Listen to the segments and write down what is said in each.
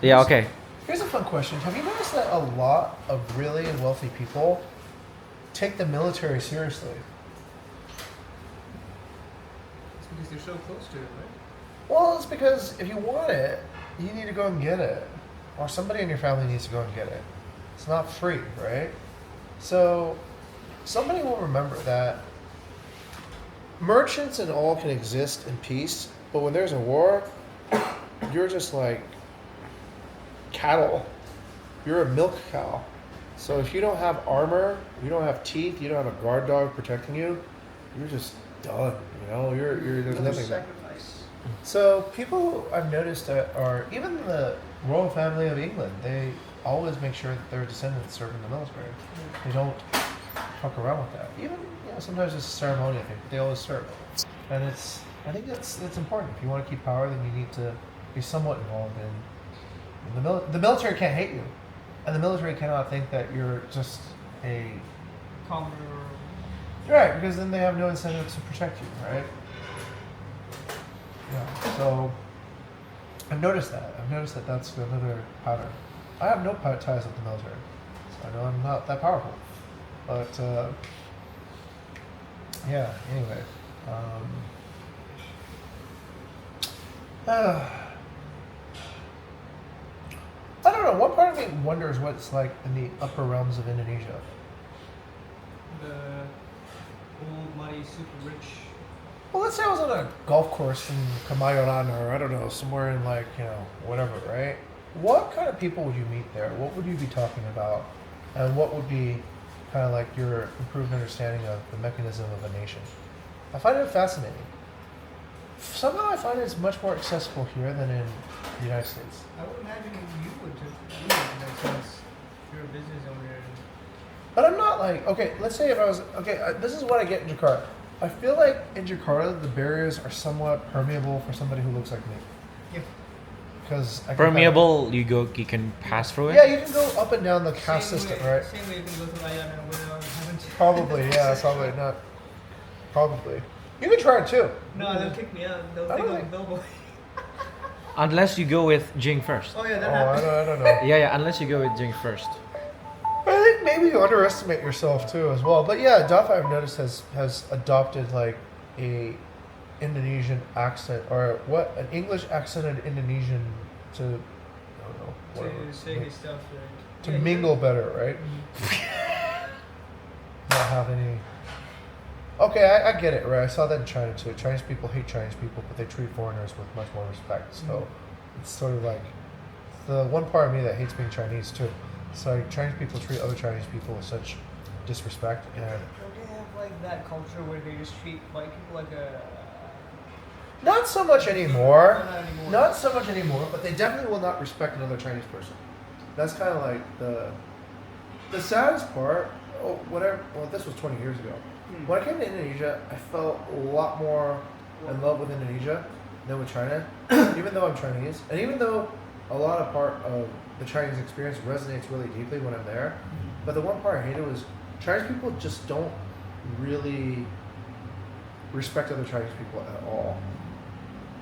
Yeah, okay. Here's a fun question. Have you noticed that a lot of really wealthy people take the military seriously? It's because they're so close to it, right? Well, it's because if you want it, you need to go and get it. Or somebody in your family needs to go and get it. It's not free, right? So somebody will remember that merchants and all can exist in peace, but when there's a war, you're just like cattle. You're a milk cow. So if you don't have armor, you don't have teeth, you don't have a guard dog protecting you, you're just done. You know, there's nothing there. Sacrifice. So people I've noticed that are even the royal family of England, they always make sure that their descendants serve in the military. They don't fuck around with that. Even sometimes it's a ceremonial thing, but they always serve. And I think it's important. If you want to keep power, then you need to be somewhat involved in the military. The military can't hate you, and the military cannot think that you're just a Commoner. right, because then they have no incentive to protect you, right? Yeah. So I've noticed that. That's another pattern. I have no ties with the military, so I know I'm not that powerful. But yeah. Anyway. I don't know. One part of me wonders what it's like in the upper realms of Indonesia. The old money, super rich. Well, let's say I was on a golf course in Kamayoran, or I don't know, somewhere in whatever, right? What kind of people would you meet there? What would you be talking about? And what would be kind of like your improved understanding of the mechanism of a nation? I find it fascinating. Somehow I find it's much more accessible here than in the United States. I would imagine you would too. You would in that sense. You're a business owner. But I'm not like, okay, let's say if I was, this is what I get in Jakarta. I feel like in Jakarta, the barriers are somewhat permeable for somebody who looks like me. Yeah. Because Permeable, you can pass through it? Yeah, you can go up and down the caste system, right? Same way you can go to Ayana without having to. Probably, yeah, probably not. Probably. You can try it too. No, they'll kick me out. They'll I think don't I'm a think- billboy. Unless you go with Jing first. Oh yeah, that I happens. don't know. Yeah, unless you go with Jing first. I think maybe you underestimate yourself too as well. But yeah, Duff I've noticed has adopted like a Indonesian accent or an English accented Indonesian to I don't know whatever To say his stuff. Right? to mingle better, right? Not have any. Okay, I get it, right? I saw that in China too. Chinese people hate Chinese people, but they treat foreigners with much more respect. So it's sort of like the one part of me that hates being Chinese too. So like, Chinese people treat other Chinese people with such disrespect, and Don't they have like that culture where they just treat white people like a? not so much anymore. Not anymore. Not so much anymore, but they definitely will not respect another Chinese person. That's kind of like the saddest part. Oh, whatever. Well, this was 20 years ago. When I came to Indonesia, I felt a lot more in love with Indonesia than with China, even though I'm Chinese, and even though a lot of part of the Chinese experience resonates really deeply when I'm there. But the one part I hated was Chinese people just don't really respect other Chinese people at all.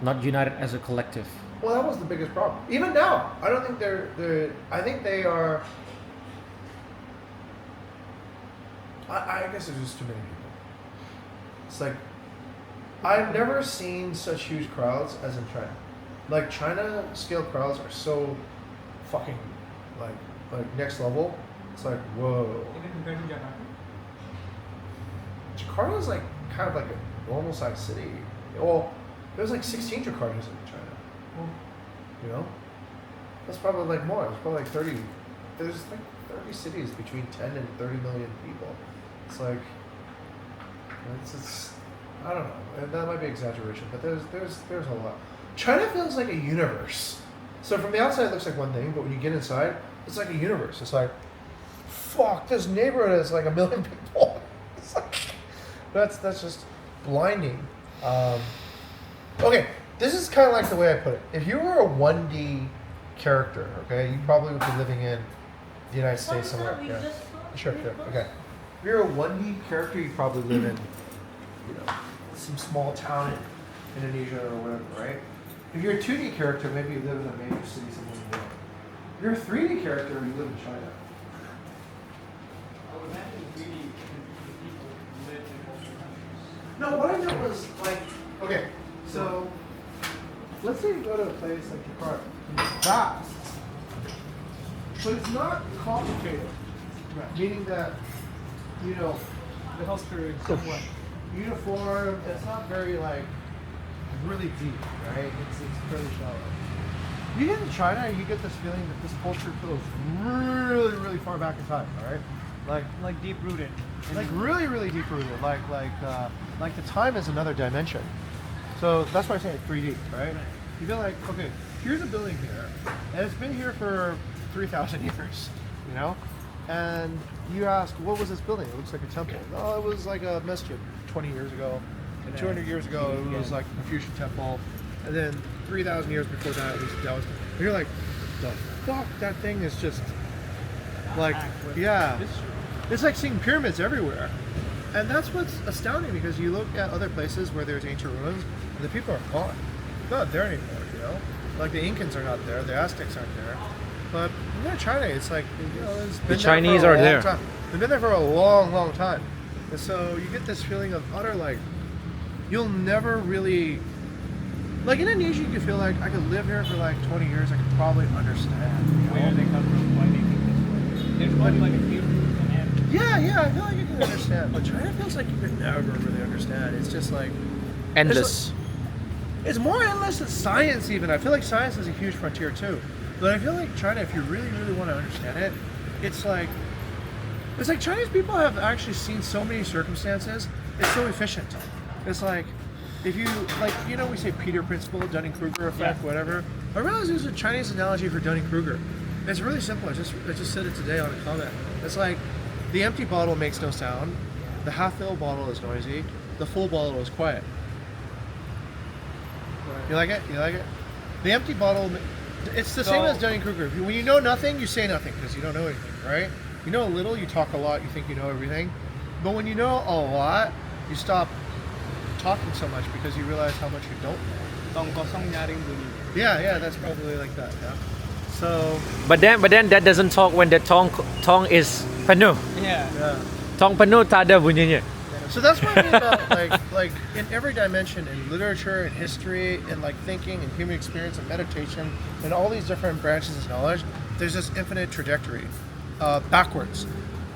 Not united as a collective. Well, that was the biggest problem. Even now, I don't think they're. I think they are. I guess there's just too many people. It's like I've never seen such huge crowds as in China. Like China scale crowds are so fucking like next level. It's like whoa. Even compared to Jakarta. Jakarta is like kind of like a normal sized city. Well, there's like 16 Jakartas in China. Oh. You know, that's probably like more. There's probably like 30. There's like 30 cities between 10 and 30 million people. It's like it's I don't know. That might be exaggeration, but there's a lot. China feels like a universe. So from the outside it looks like one thing, but when you get inside, it's like a universe. It's like, fuck, this neighborhood is like a million people. It's like, that's just blinding. Okay, this is kind of like the way I put it. If you were a 1D character, okay, you probably would be living in the United States somewhere. Yeah. Sure. Okay. If you're a 1D character, you probably live in, some small town in Indonesia or whatever, right? If you're a 2D character, maybe you live in a major city somewhere in the world. If you're a 3D character, you live in China. I would imagine really people live in multiple countries. No, what I meant was like, okay, so let's say you go to a place like Jakarta. It's vast, but it's not complicated. Right. Meaning that, you know, The healthcare is somewhat. uniform. It's not very like really deep, right? It's fairly shallow. You get in China, you get this feeling that this culture goes really, really far back in time. All right, Like deep rooted. like really, really deep rooted. Like the time is another dimension. So that's why I say it's 3D, right? You feel like, okay, here's a building here, and it's been here for 3,000 years, you know? And you ask, what was this building? It looks like a temple. Oh, it was like a masjid 20 years ago. And 200 years ago, it was like a Confucian temple. And then 3,000 years before that, it was Taoist. And you're like, the fuck? That thing is just like, yeah. It's like seeing pyramids everywhere. And that's what's astounding, because you look at other places where there's ancient ruins, and the people are gone. They're not there anymore, you know? Like the Incans are not there, the Aztecs aren't there. But in China, it's like, you know, it's been The Chinese there for a are long there. time. They've been there for a long, long time. And so you get this feeling of utter, like, you'll never really, like in Indonesia, you feel like I could live here for like 20 years, I could probably understand. You know? Where they come from, why they think this way. There's probably like a few and Yeah, I feel like you can understand. But China feels like you could never really understand. It's just like, Endless. it's more endless than science even. I feel like science is a huge frontier too. But I feel like China, if you really, really want to understand it, it's like Chinese people have actually seen so many circumstances. It's so efficient. It's like, if you, like, you know, we say Peter principle, Dunning-Kruger effect, Yeah. whatever. I realize there's a Chinese analogy for Dunning-Kruger. It's really simple. I just said it today on a comment. It's like, the empty bottle makes no sound. The half-filled bottle is noisy. The full bottle is quiet. You like it? You like it? The empty bottle, it's the same as Dunning-Kruger. When you know nothing, you say nothing because you don't know anything, right? You know a little, you talk a lot, you think you know everything. But when you know a lot, you stop talking so much because you realize how much you don't know. Tong kosong nyaring bunyi. Yeah, that's probably like that, yeah. So, But then that doesn't talk when the tongue is penuh. Yeah. yeah. Tongue penuh tak ada bunyinya. So that's what I mean about like in every dimension, in literature, in history, in like thinking, and human experience, and meditation, and all these different branches of knowledge, there's this infinite trajectory backwards.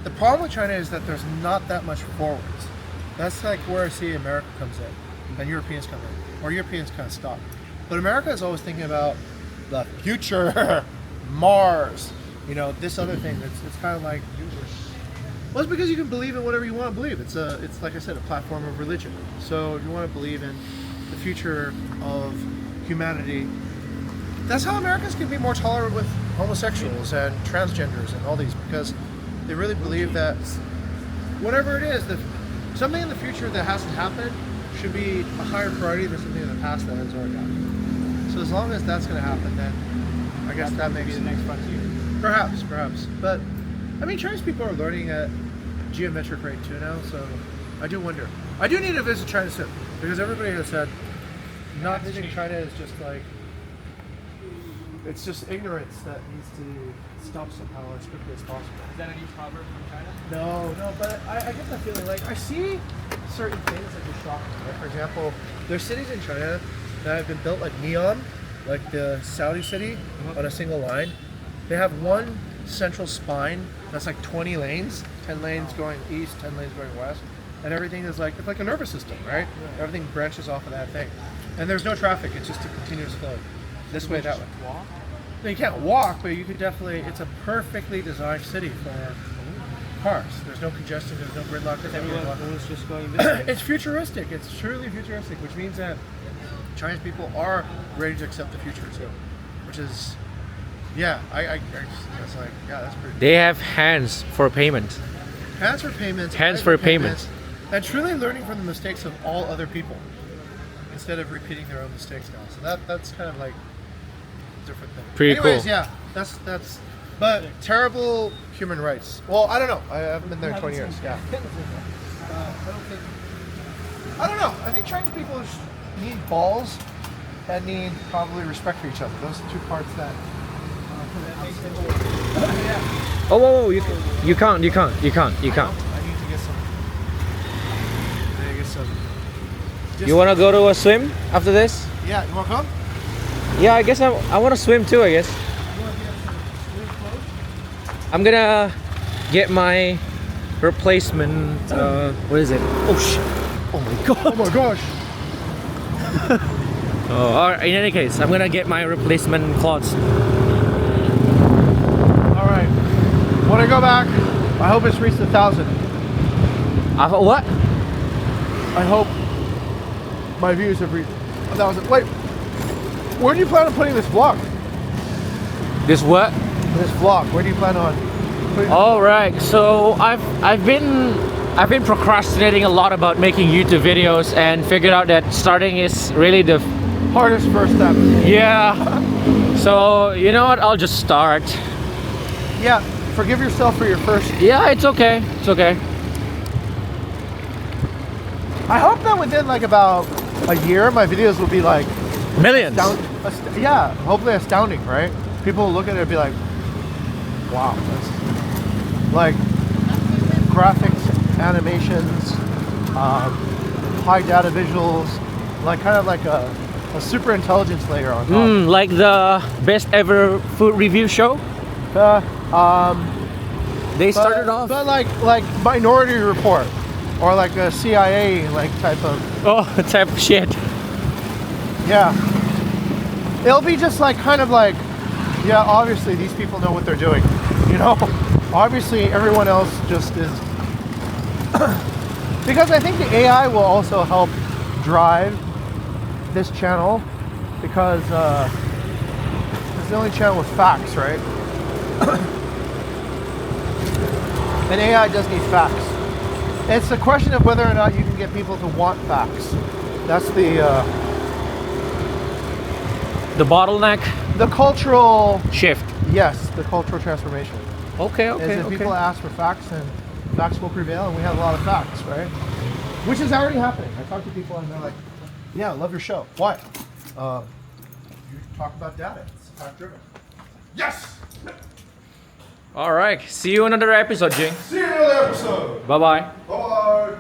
The problem with China is that there's not that much forwards. That's like where I see America comes in, and Europeans come in, or Europeans kind of stop. But America is always thinking about the future, Mars, you know, this other thing. It's kind of like, well, it's because you can believe in whatever you want to believe. It's like I said, a platform of religion. So if you want to believe in the future of humanity, that's how Americans can be more tolerant with homosexuals and transgenders and all these, because they really believe that whatever it is, that something in the future that hasn't happened should be a higher priority than something in the past that has already happened. So as long as that's going to happen, then I guess that makes the next frontier. perhaps. But I mean, Chinese people are learning at geometric rate too now, so I do wonder. I do need to visit China soon, because everybody has said not visiting China is just like, it's just ignorance that needs to stop somehow as quickly as possible. Is that a new proverb from China? No, but I get that feeling. Like, I see certain things that just shock me. Like, for example, there's cities in China that have been built like neon, like the Saudi city, on a single line. They have one central spine that's like 20 lanes, 10 lanes going east, 10 lanes going west, and everything is like, it's like a nervous system, right? Yeah. Everything branches off of that thing. And there's no traffic, it's just a continuous flow. This way, that way. Walk? No, you can't walk, but you could definitely, it's a perfectly designed city for cars. There's no congestion, there's no gridlock. There's no gridlock. Everyone's just going this way. It's futuristic, it's truly futuristic, which means that Chinese people are ready to accept the future too, which is, yeah, I it's like, yeah, that's pretty. They have hands for payment. Hands for payments. Hands eyes for payments. And truly learning from the mistakes of all other people instead of repeating their own mistakes now. So that's kind of like a different thing. Pretty Anyways, cool. yeah, that's. But terrible human rights. Well, I don't know. I haven't been there in 20 years. Yeah. I don't know. I think Chinese people need balls and need probably respect for each other. Those are two parts that. Oh, whoa, whoa, you can't. I need to get some. I get some. You wanna go to a swim after this? Yeah, you wanna come? Yeah, I guess I wanna swim too. I guess I'm gonna get my replacement. What is it? Oh shit! Oh my god! Oh my gosh! Oh, all right, in any case, I'm gonna get my replacement clothes. All right. When I go back, I hope it's reached 1,000. What? I hope my views have reached 1,000. Wait, where do you plan on putting this vlog? This what? This vlog. Where do you plan on putting? All right. So I've been procrastinating a lot about making YouTube videos and figured out that starting is really the Hardest first step. yeah. So you know what? I'll just start. Yeah. Forgive yourself for your first. Yeah, it's okay. It's okay. I hope that within like about a year, my videos will be like Millions. yeah, hopefully astounding, right? People will look at it and be like, wow, that's like graphics, animations, high data visuals, like kind of like a super intelligence layer on top. Like the best ever food review show. They started off. but like Minority Report, or like a CIA like type of. Oh, type of shit. Yeah. It'll be just like kind of like, yeah, obviously these people know what they're doing. You know? Obviously everyone else just is. Because I think the AI will also help drive this channel, because it's the only channel with facts, right? And AI does need facts. It's a question of whether or not you can get people to want facts. That's the bottleneck cultural shift. yes, the cultural transformation. Okay, Is if people ask for facts, and facts will prevail, and we have a lot of facts, right? Which is already happening. I talk to people and they're like, "Yeah, I love your show. Why? You talk about data. It's fact driven." Yes. All right. See you in another episode, Jing. See you in another episode. Bye bye. Bye.